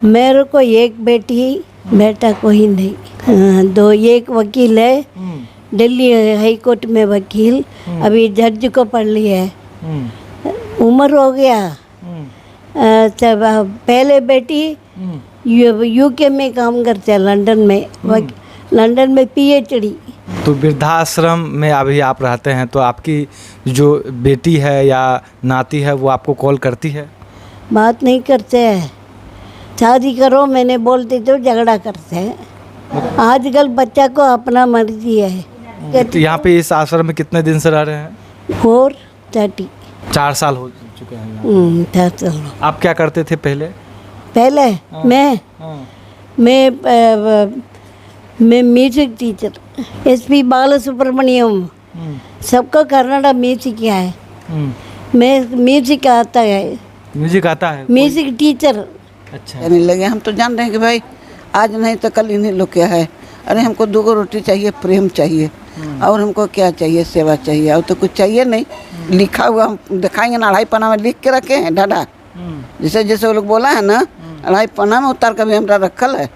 मेरे को एक बेटी बेटा कोई नहीं। दो एक वकील है दिल्ली हाई कोर्ट में वकील, अभी जज को पढ़ लिया है, उम्र हो गया। तब पहले बेटी यूके में काम करते हैं लंदन में, लंदन में पीएचडी। तो वृद्धाश्रम में अभी आप रहते हैं, तो आपकी जो बेटी है या नाती है वो आपको कॉल करती है? बात नहीं करते हैं, शादी करो मैंने बोलती तो झगड़ा करते हैं। आजकल बच्चा को अपना मर्जी है। तो यहाँ पे इस आश्रम में कितने दिन से रह रहे हैं? 430 4 साल हो चुके हैं यहाँ। चलो। आप क्या करते थे पहले? पहले मैं म्यूजिक टीचर, एसपी बालसुब्रमण्यम, सबको कन्नड़ा म्यूजिक है। मैं म्यूजिक आता है। म्यूजिक आता है? Music teacher. अच्छा। कहने लगे हम तो जान रहे हैं कि भाई आज नहीं तो कल इन्हीं लोग क्या है। अरे हमको 2 रोटी चाहिए, प्रेम चाहिए, और हमको क्या चाहिए, सेवा चाहिए, और तो कुछ चाहिए नहीं। लिखा हुआ हम दिखाएंगे ना, 2.5 पन्ना में लिख के रखे हैं डाडा, जैसे जैसे वो लोग बोला है ना, 2.5 पन्ना में उतार कर भी हमारा रखल है।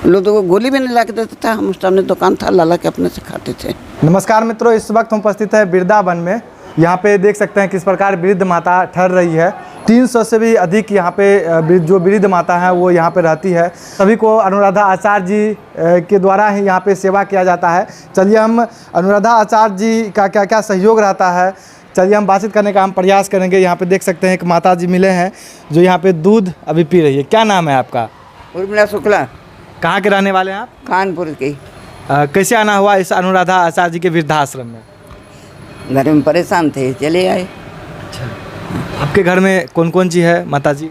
लोग तो गोली भी नहीं ला के देता था, हम उस टाइम दुकान था लाला के अपने से खाते थे। नमस्कार मित्रों, इस वक्त हम उपस्थित है वृंदावन में। यहाँ पे देख सकते हैं किस प्रकार वृद्ध माता ठहर रही है। 300 से भी अधिक यहाँ पे जो वृद्ध माता है वो यहाँ पे रहती है। सभी को अनुराधा आचार्य जी के द्वारा ही यहाँ पे सेवा किया जाता है। चलिए हम अनुराधा आचार्य जी का क्या क्या सहयोग रहता है, चलिए हम बातचीत करने का हम प्रयास करेंगे। यहाँ पे देख सकते हैं एक माता जी मिले हैं जो यहाँ पे दूध अभी पी रही है। क्या नाम है आपका? उर्मिला शुक्ला। कहाँ के रहने वाले हैं आप? कानपुर की। कैसे आना हुआ इस अनुराधा आचार्य जी के वृद्धाश्रम में? घर में परेशान थे, चले आए। अच्छा, आपके घर में कौन कौन चीज़ है माता जी?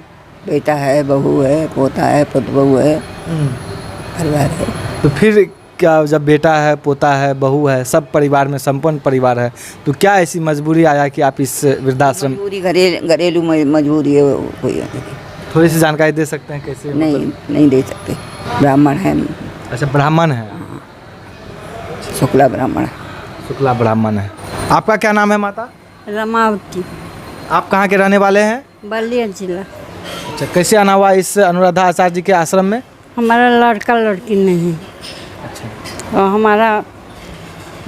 बेटा है, बहू है, पोता है, पुतबहू है, परिवार है। तो फिर क्या, जब बेटा है, पोता है, बहू है, सब परिवार में संपन्न परिवार है, तो क्या ऐसी मजबूरी आया कि आप इस वृद्धाश्रम? मजबूरी घरेलू मजबूरी है कोई। थोड़ी सी जानकारी दे सकते हैं कैसे? नहीं दे सकते। ब्राह्मण है। अच्छा, ब्राह्मण है। शुक्ला ब्राह्मण है। शुक्ला ब्राह्मण है। आपका क्या नाम है माता? रमावती। आप कहाँ के रहने वाले हैं? बलिया जिला। अच्छा, कैसे आना हुआ इस अनुराधा आचार्य जी के आश्रम में? हमारा लड़का लड़की नहीं। अच्छा। और हमारा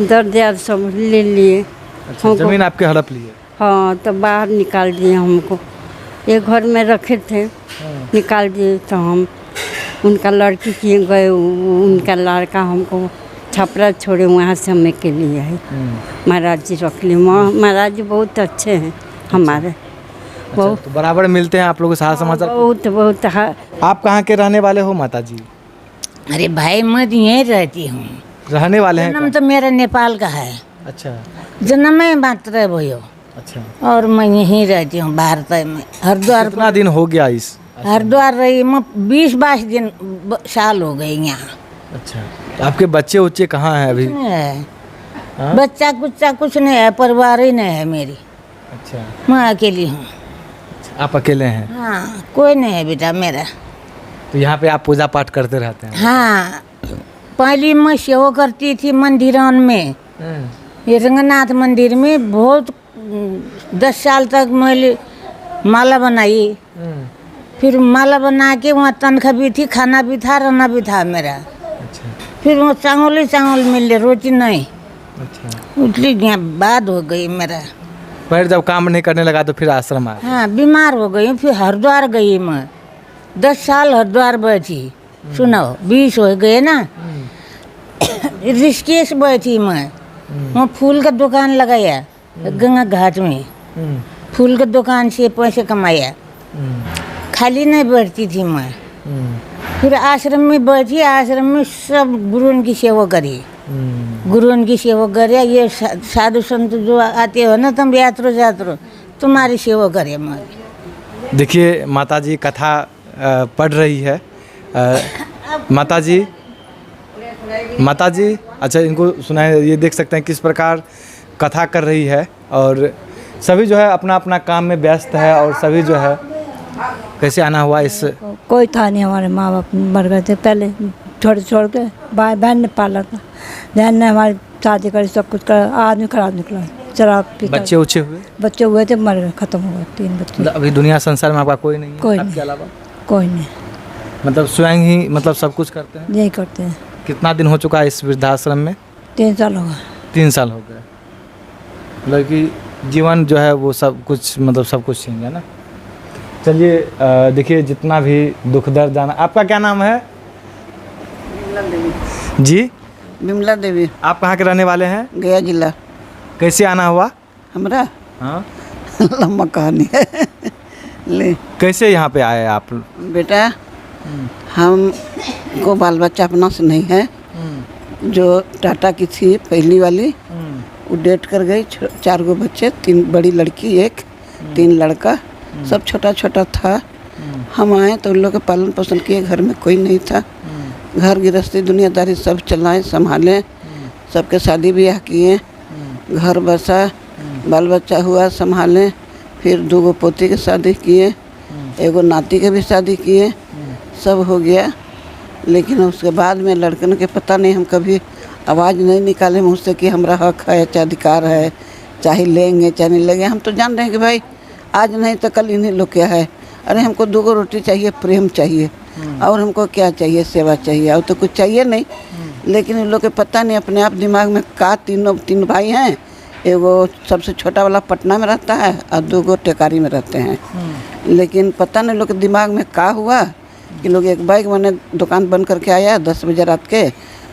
दर्द याद सब ले लिए। अच्छा, जमीन आपके हड़प ली है? हाँ, तो बाहर निकाल दिए हमको। एक घर में रखे थे, निकाल दिए। तो हम उनका लड़की किए गए, उनका लड़का हमको छपरा छोड़े, वहाँ से हमें के लिए है। महाराज जी रख लिए। महाराज जी बहुत अच्छे हैं हमारे। अच्छा, बहुत तो बराबर मिलते हैं आप लोगों से हाल समाचार? बहुत। आप कहाँ के रहने वाले हो माता जी? अरे भाई मैं यहीं रहती हूँ। रहने वाले हैं? जन्म तो मेरा नेपाल का है। अच्छा। जन्म में मात्र भयो। अच्छा। और मैं यहीं रहती हूँ भारत में, हरिद्वार। कितना दिन हो गया इस? हरिद्वार रही मैं 20-22 दिन साल हो गए यहाँ। अच्छा, तो आपके बच्चे उच्चे कहाँ हैं अभी? नहीं है बच्चा कुच्चा कुछ नहीं है, परिवार ही नहीं है मेरी। अच्छा, मैं अकेली हूँ। आप अकेले हैं? हाँ, कोई नहीं है बेटा मेरा। तो यहाँ पे आप पूजा पाठ करते रहते हैं? हाँ, पहले मैं सेवा करती थी मंदिरन में, ये रंगनाथ मंदिर में। बहुत 10 साल तक मैं माला बनाई। फिर माला बना के वहाँ तनख्वाह भी थी, खाना भी था, रहना भी था मेरा। अच्छा। फिर वो चावल मिले, रोटी नहीं। अच्छा। उतली बाद हो गई मेरा। फिर जब काम नहीं करने लगा तो फिर आश्रम आया? हाँ, बीमार हो गई। फिर हरिद्वार गई मैं, 10 साल हरिद्वार बैठी। सुनो 20 हो गए ना। ऋषिकेश बैठी मैं, वहाँ फूल का दुकान लगाया गंगा घाट में। फूल के दुकान से पैसे कमाया। खाली नहीं बैठती थी मैं। फिर आश्रम में बैठी, आश्रम में सब गुरुओं की सेवा करी। गुरुओं की सेवा करे। ये साधु संत जो आते हो ना, तुम यात्रो तुम्हारी सेवा करे मैं। देखिए माता जी कथा पढ़ रही है। माता जी अच्छा, इनको सुनाए। ये देख सकते हैं किस प्रकार कथा कर रही है, और सभी जो है अपना अपना काम में व्यस्त है, और सभी जो है कैसे आना हुआ इस? कोई था नहीं, हमारे माँ बाप मर गए थे पहले, छोड़ के। भाई बहन ने पाला था, बहन ने हमारी शादी करी, सब कुछ कर। आदमी खराब निकला, शराब पीता। बच्चे उच्चे हुए? बच्चे हुए थे, मर गए, खत्म हो गए 3 बच्चे। अभी दुनिया संसार में आपका कोई नहीं है? कोई आपके नहीं। अलावा कोई नहीं। मतलब स्वयं ही मतलब सब कुछ करते हैं? यही करते हैं। कितना दिन हो चुका है इस वृद्धाश्रम में? 3 साल होगा। 3 साल हो गए। मतलब कि जीवन जो है वो सब कुछ मतलब सब कुछ छीन गया ना। चलिए देखिए जितना भी दुख दर्द जाना। आपका क्या नाम है? जी विमला देवी, आप कहाँ के रहने वाले हैं? गया जिला। कैसे आना हुआ? हमरा हाँ लम्बा कहानी है। ले कैसे यहाँ पे आए आप? बेटा, हम को बाल बच्चा अपना से नहीं है। जो टाटा की थी पहली वाली, वो डेट कर गई। 4 गो बच्चे, 3 बड़ी लड़की, 3 लड़का, सब छोटा छोटा था। हम आए तो उन लोग के पालन पोषण किए, घर में कोई नहीं था। घर गृहस्थी दुनियादारी सब चलाए संभाले, सबके शादी ब्याह किए, घर बसा, बाल बच्चा हुआ संभाले। फिर 2 गो पोती के शादी किए, 1 नाती के भी शादी किए, सब हो गया। लेकिन उसके बाद में लड़कन के पता नहीं, हम कभी आवाज़ नहीं निकाले मुँह से कि हमारा हक है, चाहे अधिकार है, चाहे लेंगे चाहे नहीं लेंगे। हम तो जान रहे हैं कि भाई आज नहीं तो कल इन्हीं लोग क्या है। अरे हमको 2 गो रोटी चाहिए, प्रेम चाहिए, और हमको क्या चाहिए, सेवा चाहिए, और तो कुछ चाहिए नहीं। लेकिन इन लोग के पता नहीं अपने आप दिमाग में का 3 भाई हैं। 1 सबसे छोटा वाला पटना में रहता है और 2 गो टेकारी में रहते हैं। लेकिन पता नहीं लोग के दिमाग में का हुआ कि लोग एक बाइक मैंने दुकान बंद करके आया 10 बजे रात के।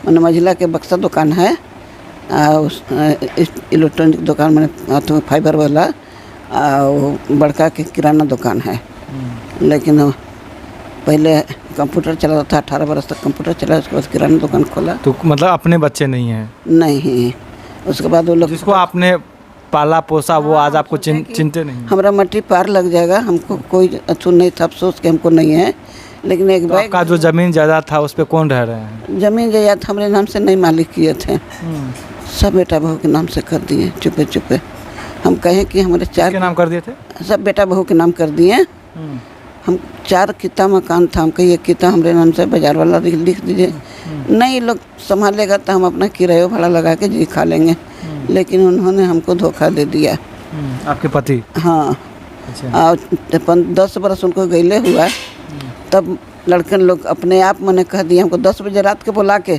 मैंने मंझिला के बक्सा दुकान है, उस इलेक्ट्रॉनिक दुकान मैंने फाइबर वाला, और बड़का के किराना दुकान है। लेकिन पहले कंप्यूटर चलाता था, 18 बरस तक कंप्यूटर चला, उसके बाद किराना दुकान खोला। तो मतलब अपने बच्चे नहीं हैं? नहीं, उसके बाद वो लोग जिसको आपने पाला पोसा वो आज आपको चिंते नहीं? हमारा मट्टी पार लग जाएगा, हमको कोई अछू नहीं था, अफसोस कि हमको नहीं है। लेकिन एक तो आपका जो ज़मीन जायदाद था उस पे कौन रह रहे हैं? ज़मीन जायदाद हमारे नाम से नहीं मालिक किए थे, सब बेटा बहू के नाम से कर दिए चुपे चुपे। हम कहें कि हमारे 4 के नाम कर दिए थे? सब बेटा बहू के नाम कर दिए। हम 4 किता मकान था, हम कहिए किता हमारे नाम से बाजार वाला लिख दीजिए। नहीं, लोग संभालेगा तो हम अपना किराया भाड़ा लगा के जी खा लेंगे। लेकिन उन्होंने हमको धोखा दे दिया। आपके पति? हाँ। अच्छा। और 10 बरस उनको गैले हुआ, तब लड़कन लोग अपने आप मैंने कह दिया हमको 10 बजे रात के बुला के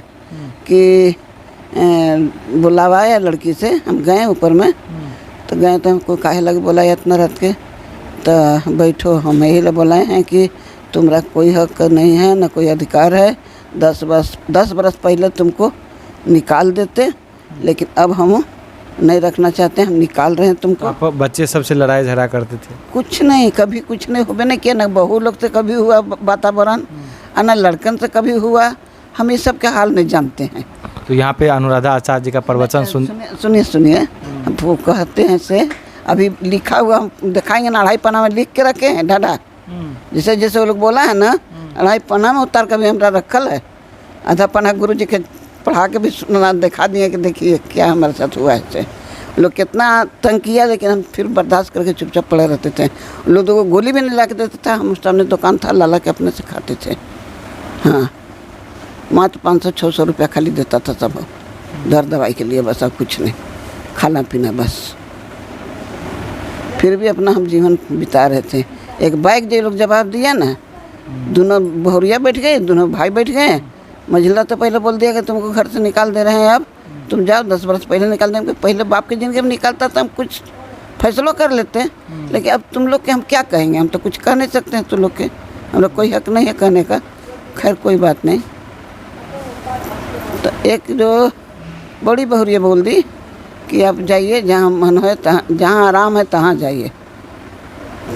कि बुलावाया लड़की से। हम गए ऊपर में, तो गए तो हमको काहे लगे बुलाया इतना रात के। तो बैठो, हम यही बुलाए हैं कि तुम्हारा कोई हक नहीं है, ना कोई अधिकार है। 10 बरस पहले तुमको निकाल देते, लेकिन अब हम नहीं रखना चाहते, हम निकाल रहे हैं तुमको। आप बच्चे सबसे लड़ाई झगड़ा करते थे? कुछ नहीं, कभी कुछ नहीं होबे नहीं किया। ना बहू लोग से कभी हुआ वातावरण, और ना लड़कन से कभी हुआ। हम ये सब के हाल नहीं जानते हैं। तो यहाँ पे अनुराधा आचार्य जी का प्रवचन सुनिए, हम वो कहते हैं से अभी लिखा हुआ हम दिखाएंगे ना, 2.5 पन्ना में लिख के रखे हैं डाडा। जैसे जैसे वो लोग बोला है ना, 2.5 पन्ना में उतार कर भी हमारा रखल है। आधा पन्ना गुरु जी के पढ़ा के भी सुना दिखा दिए कि देखिए क्या हमारे साथ हुआ है। लोग कितना तंग किया, लेकिन हम फिर बर्दाश्त करके चुपचाप पड़े रहते थे। लोग को गोली भी नहीं ला के देते थे। हम सामने दुकान था, लाला के अपने से खाते थे। हाँ, मात्र 500-600 रुपया खाली देता था सब दर्द दवाई के लिए, बस और कुछ नहीं, खाना पीना बस। फिर भी अपना हम जीवन बिता रहे थे। एक बाइक जो लोग जवाब दिया ना, दोनों बहुरिया बैठ गए, दोनों भाई बैठ गए। मंझिला तो पहले बोल दिया कि तुमको घर से निकाल दे रहे हैं, अब तुम जाओ। 10 बरस पहले निकाल देंगे। पहले बाप की जिंदगी में निकालता था, हम कुछ फैसलों कर लेते हैं। लेकिन अब तुम लोग के हम क्या कहेंगे, हम तो कुछ कह नहीं सकते हैं। तुम लोग के हम लोग कोई हक नहीं है कहने का। खैर कोई बात नहीं। तो एक जो बड़ी बहुरिया बोल दी कि आप जाइए, जहाँ मन है जहाँ आराम है तहाँ जाइए।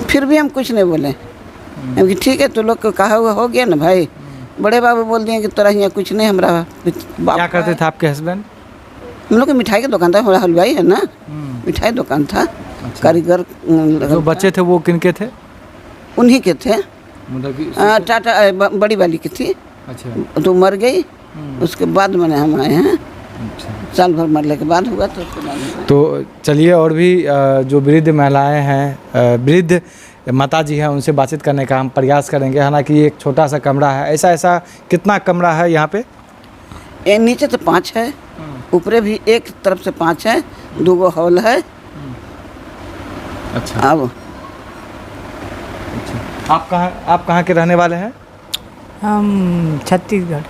फिर भी हम कुछ नहीं बोले, क्योंकि ठीक है, तो लोग को कहा हुआ हो गया ना भाई। बड़े बाबू बोल दिए कि तोरा यहाँ कुछ नहीं, हमारा क्या करते थे आपके हस्बैंड? हम लोग की मिठाई की दुकान था, हमारा हलवाई है ना, मिठाई दुकान था। अच्छा। कारीगर जो बच्चे थे वो किनके थे? उन्हीं के थे। मतलब कि टाटा बड़ी वाली की थी। अच्छा। तो मर गई, उसके बाद मैंने हम आए हैं। अच्छा। साल भर मरने के बाद हुआ, तो उसके बाद हुआ। तो चलिए, और भी जो वृद्ध महिलाएं हैं, वृद्ध माता जी हैं, उनसे बातचीत करने का हम प्रयास करेंगे। हालांकि एक छोटा सा कमरा है, ऐसा कितना कमरा है यहाँ पे? नीचे तो 5 है, ऊपरे भी एक तरफ से 5 है, 2 गो हॉल है। अच्छा। अब अच्छा। आप कहाँ के रहने वाले हैं? हम छत्तीसगढ़।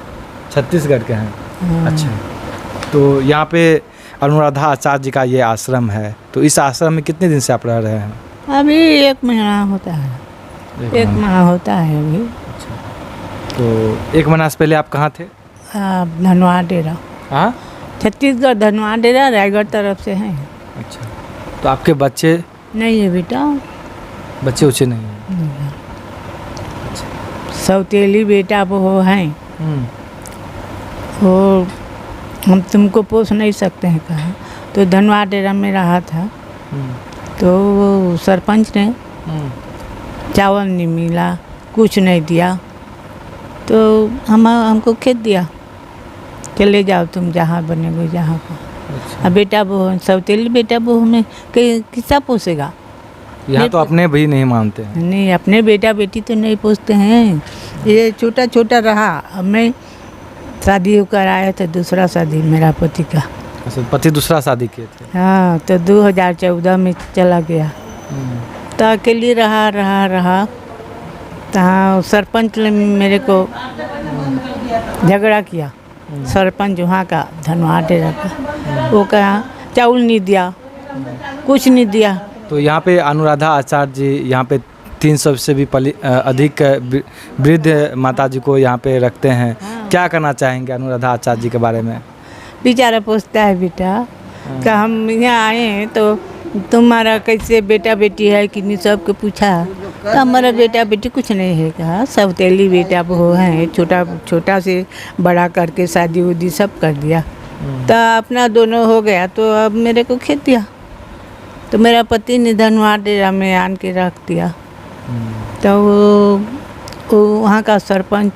छत्तीसगढ़ के हैं। अच्छा, तो यहाँ पे अनुराधा आचार्य जी का ये आश्रम है, तो इस आश्रम में कितने दिन से आप रह रहे हैं? अभी 1 महीना होता है, 1 माह होता है अभी। तो 1 महीना से पहले आप कहाँ थे? धनवा डेरा। हाँ, छत्तीसगढ़ धनवा डेरा रायगढ़ तरफ से हैं। अच्छा, तो आपके बच्चे नहीं है बेटा, बच्चे उच्चे नहीं हैं? सौतेली बेटा वो हैं, हम्म, वो हम तुमको पोस नहीं सकते हैं कहा। तो धनवा डेरा में रहा था, हम्म, तो वो सरपंच ने हम्म, चावल नहीं मिला, कुछ नहीं दिया, तो हमको खेत दिया, चले जाओ तुम जहाँ बनेगो जहाँ को। अब बेटा बहू सौतेली बेटा बहू में किस्सा पोसेगा? यहाँ तो अपने भी नहीं मानते हैं। नहीं, अपने बेटा बेटी तो नहीं पोसते हैं। ये छोटा छोटा रहा, अब मैं शादी कराया था, दूसरा शादी मेरा पति का। अच्छा, पति दूसरा शादी किए थे? हाँ, तो 2014 में चला गया, तो अकेली रहा। तो सरपंच ने मेरे को झगड़ा किया, सरपंच वहाँ का धनवा डेरा का। वो कहा चावल नहीं दिया, कुछ नहीं दिया। तो यहाँ पे अनुराधा आचार्य जी यहाँ पे 300 से भी अधिक वृद्ध माता जी को यहाँ पे रखते हैं। क्या करना चाहेंगे अनुराधा आचार्य जी के बारे में? बेचारा पूछता है बेटा कि हम यहाँ आए हैं तो तुम्हारा कैसे बेटा बेटी है कि नहीं, सबको पूछा। तो हमारा बेटा बेटी कुछ नहीं है कहा, सौतेली बेटा बहू है, छोटा से बड़ा करके शादी उदी सब कर दिया। तो अपना दोनों हो गया, तो अब मेरे को खेत दिया, तो मेरा पति ने धनवा डेरा में आन के रख दिया। तो वो वहाँ का सरपंच।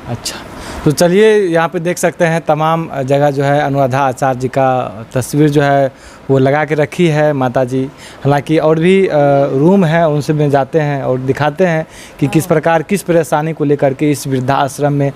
अच्छा, तो चलिए यहाँ पे देख सकते हैं तमाम जगह जो है अनुराधा आचार्य जी का तस्वीर जो है वो लगा के रखी है माता जी। हालांकि और भी रूम है, उनसे में जाते हैं और दिखाते हैं कि किस प्रकार किस परेशानी को लेकर के इस वृद्धाश्रम में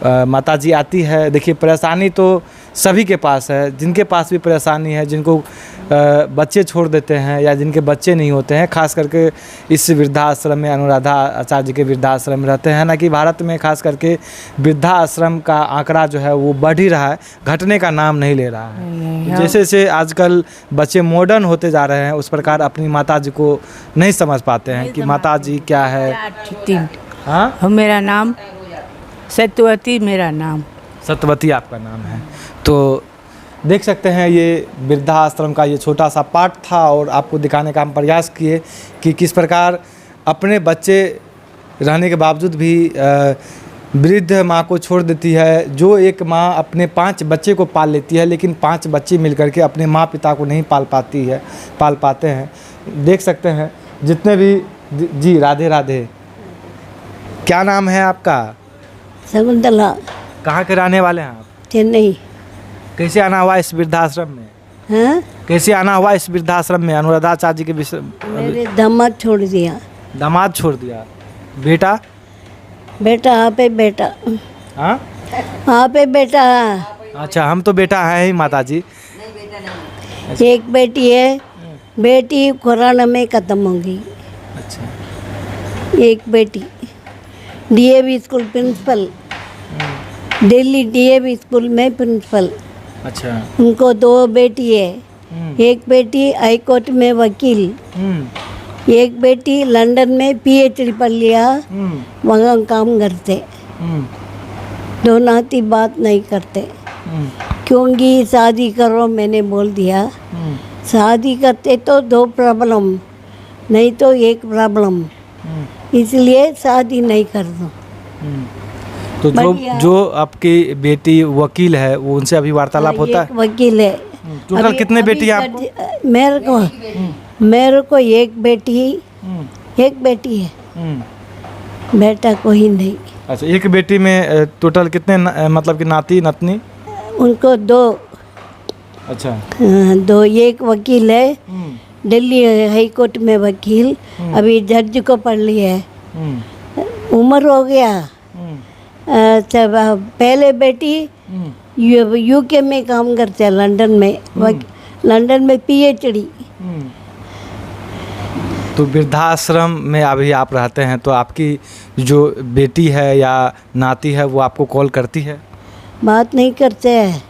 माता जी आती है। देखिए, परेशानी तो सभी के पास है, जिनके पास भी परेशानी है, जिनको बच्चे छोड़ देते हैं या जिनके बच्चे नहीं होते हैं, खास करके इस वृद्धाश्रम में अनुराधा आचार्य जी के वृद्धाश्रम में रहते हैं। ना कि भारत में खास करके वृद्धाश्रम का आंकड़ा जो है वो बढ़ ही रहा है, घटने का नाम नहीं ले रहा है। जैसे जैसे आजकल बच्चे मॉडर्न होते जा रहे हैं, उस प्रकार अपनी माता जी को नहीं समझ पाते हैं कि माता जी क्या है। हाँ, मेरा नाम सत्यवती, मेरा नाम सत्यवती आपका नाम है। तो देख सकते हैं ये वृद्धाश्रम का ये छोटा सा पार्ट था और आपको दिखाने का हम प्रयास किए कि किस प्रकार अपने बच्चे रहने के बावजूद भी वृद्ध माँ को छोड़ देती है। जो एक माँ अपने 5 बच्चे को पाल लेती है, लेकिन 5 बच्चे मिलकर के अपने माँ पिता को नहीं पाल पाते हैं। देख सकते हैं जितने भी। जी राधे राधे, क्या नाम है आपका? शकुंतला। कहाँ के रहने वाले हैं आप? चेन्नई। कैसे आना हुआ इस वृद्धाश्रम में? हाँ, कैसे आना हुआ इस वृद्धाश्रम में? अनुराधा आचार्य जी के मेरे दामाद छोड़ दिया। दामाद छोड़ दिया। बेटा? बेटा यहाँ पे बेटा। हाँ, यहाँ पे बेटा। अच्छा, हम तो बेटा है ही माता जी। एक बेटी है, बेटी कोरोना में ख़त्म हो गई। अच्छा, एक बेटी DAV school principal, Delhi DAV school में प्रिंसिपल। अच्छा, उनको 2 बेटी है, एक बेटी हाई कोर्ट में वकील, एक बेटी लंदन में पीएचडी पढ़ लिया, वहाँ काम करते। 2 नाती बात नहीं करते क्योंकि शादी करो मैंने बोल दिया। शादी करते तो 2 प्रॉब्लम, नहीं तो 1 प्रॉब्लम, इसलिए शादी नहीं कर दो। तो जो आपकी बेटी वकील है वो उनसे अभी वार्तालाप होता है? वकील है। टोटल कितने बेटी हैं आपको? मेरे को एक बेटी है, बेटा कोई नहीं। अच्छा, एक बेटी में टोटल कितने मतलब कि नाती नतनी? उनको 2। अच्छा, 2, एक वकील है, दिल्ली हाई कोर्ट में वकील, अभी जज को पढ़ लिया है, उम्र हो गया। पहले बेटी यूके में काम करते हैं, लंदन में पीएचडी। तो वृद्धाश्रम में अभी आप रहते हैं, तो आपकी जो बेटी है या नाती है वो आपको कॉल करती है? बात नहीं करते हैं,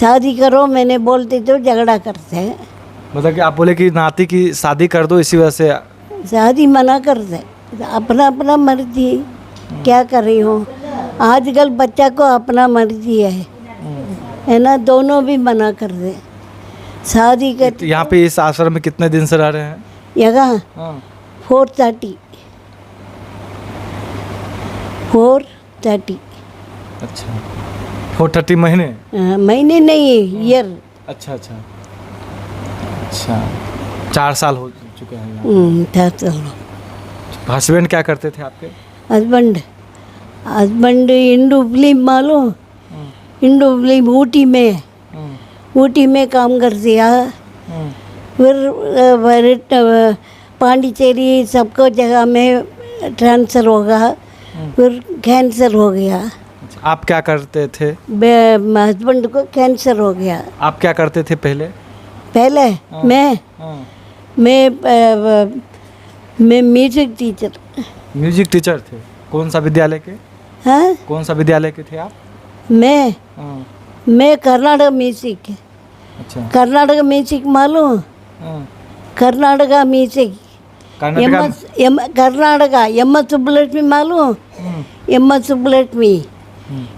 शादी करो मैंने बोलते तो झगड़ा करते हैं। मतलब कि आप बोले कि नाती की शादी कर दो, इसी वजह से? शादी मना करते, अपना अपना मर्जी, क्या कर रही हूँ। आजकल बच्चा को अपना मर्जी है ना, दोनों भी मना कर दे शादी कर। तो यहाँ पे इस आश्रम में कितने दिन से रह रहे हैं? यहाँ हाँ। 430 अच्छा, 430 महीने? महीने नहीं, ईयर। अच्छा अच्छा अच्छा, 4 साल हो चुके हैं यहाँ। चलो। हस्बैंड क्या करते थे आपके? हस्बैंड इंडो फिल्म मालूम, इंडो फिल्म ऊटी में काम कर दिया। फिर पांडिचेरी सबको जगह में ट्रांसफ़र होगा, फिर कैंसर हो गया। आप क्या करते थे? हस्बैंड को कैंसर हो गया। आप क्या करते थे पहले? मैं म्यूजिक टीचर। म्यूजिक टीचर थे? कौन सा विद्यालय के? हाँ, कौन सा विद्यालय के थे आप? मैं कर्नाटक म्यूजिक। अच्छा। कर्नाटक म्यूजिक मालूम? Carnatic music, Carnatic M S Subbulakshmi मालूम? M S Subbulakshmi,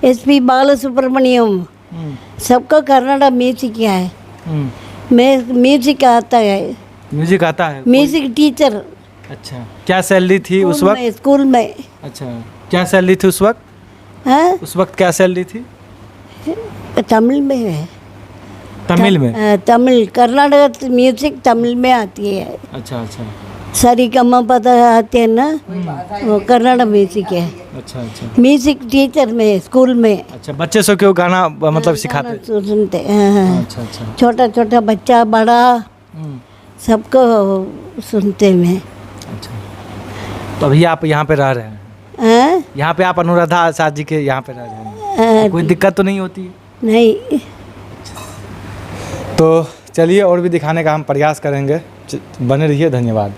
SP Balasubrahmanyam, सबको कर्नाटक म्यूजिक है। मैं म्यूजिक आता है। म्यूजिक आता है? Music teacher. अच्छा, क्या सैलरी थी उस वक्त? स्कूल में। अच्छा, क्या सैलरी थी उस वक्त? हाँ, उस वक्त क्या सैलरी थी? तमिल में है। तमिल में? तमिल, कर्नाटक म्यूजिक तमिल में आती है। अच्छा अच्छा सरिगम पदा आते हैं ना, वो कर्नाटक म्यूजिक है। अच्छा अच्छा म्यूजिक टीचर में स्कूल में। अच्छा, बच्चे से क्यों गाना मतलब सिखाते? सुनते हैं। अच्छा अच्छा छोटा छोटा बच्चा बड़ा सबको सुनते में। अच्छा, तो अभी आप यहाँ पे रह रहे हैं? हाँ? यहाँ पे आप अनुराधा आचार्य जी के यहाँ पे रह रहे हैं? कोई दिक्कत तो नहीं होती? नहीं। तो चलिए और भी दिखाने का हम प्रयास करेंगे, बने रहिए, धन्यवाद।